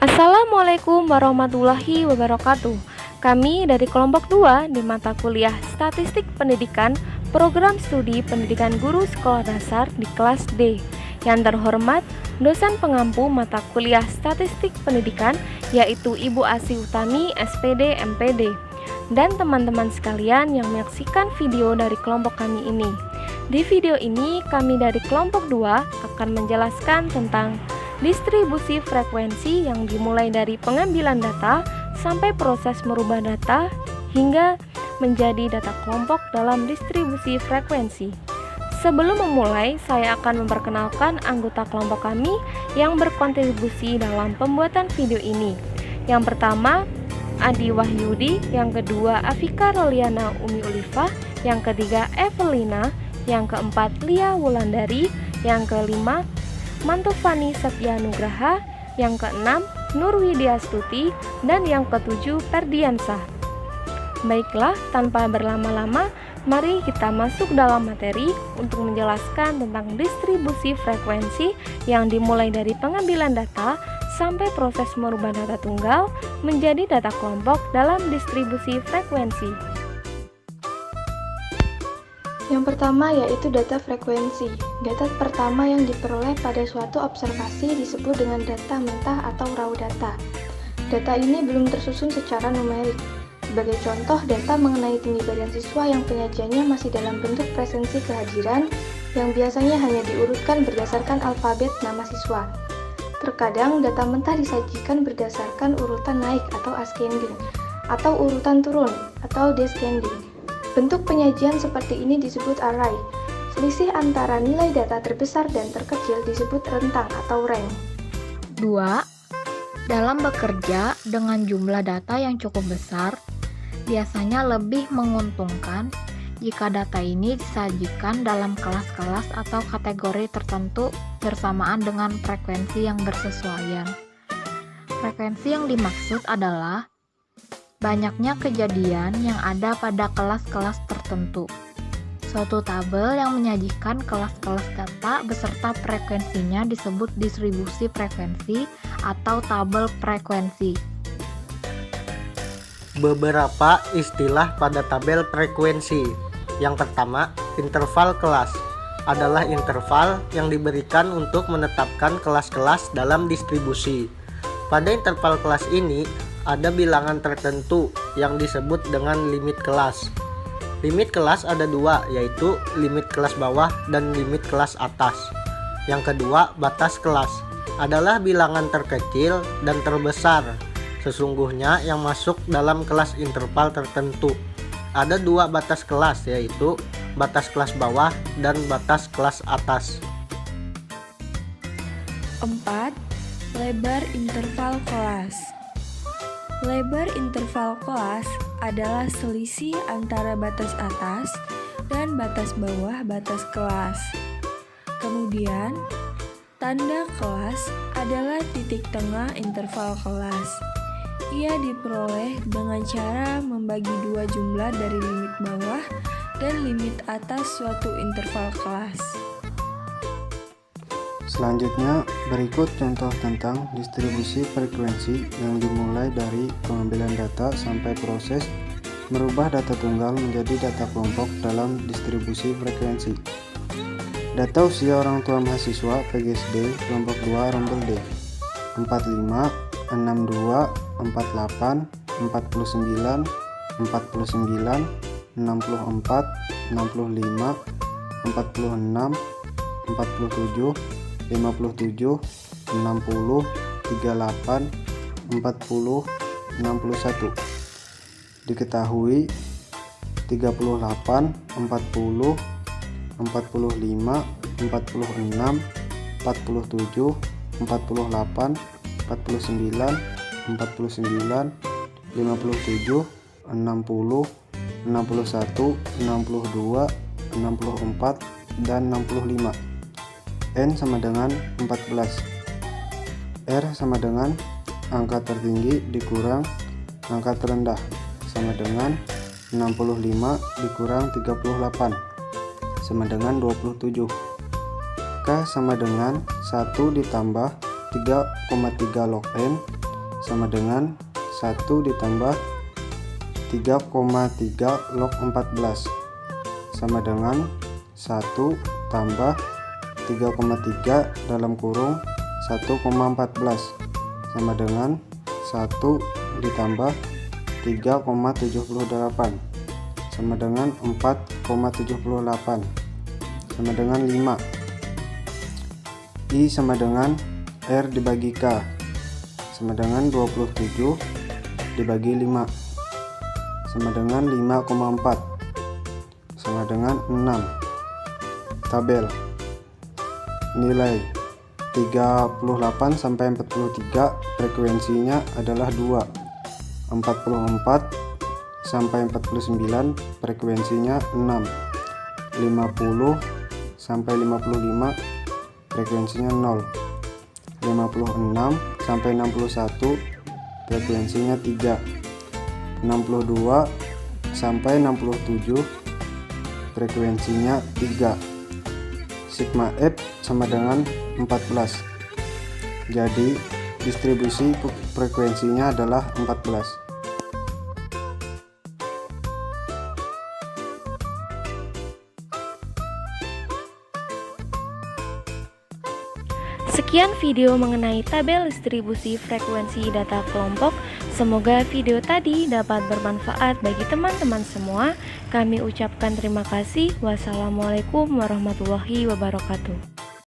Assalamualaikum warahmatullahi wabarakatuh. Kami dari kelompok 2 di mata kuliah Statistik Pendidikan, Program Studi Pendidikan Guru Sekolah Dasar di kelas D. Yang terhormat, dosen pengampu mata kuliah Statistik Pendidikan yaitu Ibu Asih Utami, SPD, MPD. Dan teman-teman sekalian yang menyaksikan video dari kelompok kami ini. Di video ini, kami dari kelompok 2 akan menjelaskan tentang distribusi frekuensi yang dimulai dari pengambilan data sampai proses merubah data hingga menjadi data kelompok dalam distribusi frekuensi. Sebelum memulai, saya akan memperkenalkan anggota kelompok kami yang berkontribusi dalam pembuatan video ini. Yang pertama, Adi Wahyudi, yang kedua Afika Roliana Umi Ulifah, yang ketiga Evelina, yang keempat Lia Wulandari, yang kelima Mantufani Satya Nugraha, yang keenam Nur Widyastuti, dan yang ketujuh Ferdiansah. Baiklah, tanpa berlama-lama, mari kita masuk dalam materi untuk menjelaskan tentang distribusi frekuensi yang dimulai dari pengambilan data sampai proses merubah data tunggal menjadi data kelompok dalam distribusi frekuensi. Yang pertama yaitu data frekuensi. Data pertama yang diperoleh pada suatu observasi disebut dengan data mentah atau raw data. Data ini belum tersusun secara numerik. Sebagai contoh, data mengenai tinggi badan siswa yang penyajiannya masih dalam bentuk presensi kehadiran yang biasanya hanya diurutkan berdasarkan alfabet nama siswa. Terkadang data mentah disajikan berdasarkan urutan naik atau ascending, atau urutan turun atau descending. Bentuk penyajian seperti ini disebut array. Selisih antara nilai data terbesar dan terkecil disebut rentang atau range. 2. Dalam bekerja dengan jumlah data yang cukup besar, biasanya lebih menguntungkan jika data ini disajikan dalam kelas-kelas atau kategori tertentu bersamaan dengan frekuensi yang bersesuaian. Frekuensi yang dimaksud adalah banyaknya kejadian yang ada pada kelas-kelas tertentu. Suatu tabel yang menyajikan kelas-kelas data beserta frekuensinya disebut distribusi frekuensi atau tabel frekuensi. Beberapa istilah pada tabel frekuensi. Yang pertama, interval kelas adalah interval yang diberikan untuk menetapkan kelas-kelas dalam distribusi. Pada interval kelas ini, ada bilangan tertentu yang disebut dengan limit kelas. Limit kelas ada dua, yaitu limit kelas bawah dan limit kelas atas. Yang kedua, batas kelas adalah bilangan terkecil dan terbesar sesungguhnya yang masuk dalam kelas interval tertentu. Ada dua batas kelas, yaitu batas kelas bawah dan batas kelas atas. 4. Lebar interval kelas. Lebar interval kelas adalah selisih antara batas atas dan batas bawah batas kelas. Kemudian, tanda kelas adalah titik tengah interval kelas. Ia diperoleh dengan cara membagi dua jumlah dari limit bawah dan limit atas suatu interval kelas. Selanjutnya, berikut contoh tentang distribusi frekuensi yang dimulai dari pengambilan data sampai proses merubah data tunggal menjadi data kelompok dalam distribusi frekuensi. Data usia orang tua mahasiswa PGSD kelompok 2 rombel D 45, 62, 48, 49, 49, 64, 65, 46, 47, 57, 60, 38, 40, 61. Diketahui 38, 40, 45, 46, 47, 48, 49, 49, 57, 60, 61, 62, 64, dan 65. N sama dengan 14. R sama dengan angka tertinggi dikurang angka terendah sama dengan 65 dikurang 38 sama dengan 27. K sama dengan 1 ditambah 3,3 log N sama dengan 1 ditambah 3,3 log 14 sama dengan 1 tambah 3,3 dalam kurung 1,14 sama dengan 1 ditambah 3,78 sama dengan 4,78 sama dengan 5. I sama dengan R dibagi K sama dengan 27 dibagi 5 sama dengan 5,4 sama dengan 6. Tabel nilai 38 sampai 43 frekuensinya adalah 2. 44 sampai 49 frekuensinya 6. 50 sampai 55 frekuensinya 0. 56 sampai 61 frekuensinya 3. 62 sampai 67 frekuensinya 3. Sigma F sama dengan 14. Jadi distribusi frekuensinya adalah 14. Sekian video mengenai tabel distribusi frekuensi data kelompok. Semoga video tadi dapat bermanfaat bagi teman-teman semua. Kami ucapkan terima kasih. Wassalamualaikum warahmatullahi wabarakatuh.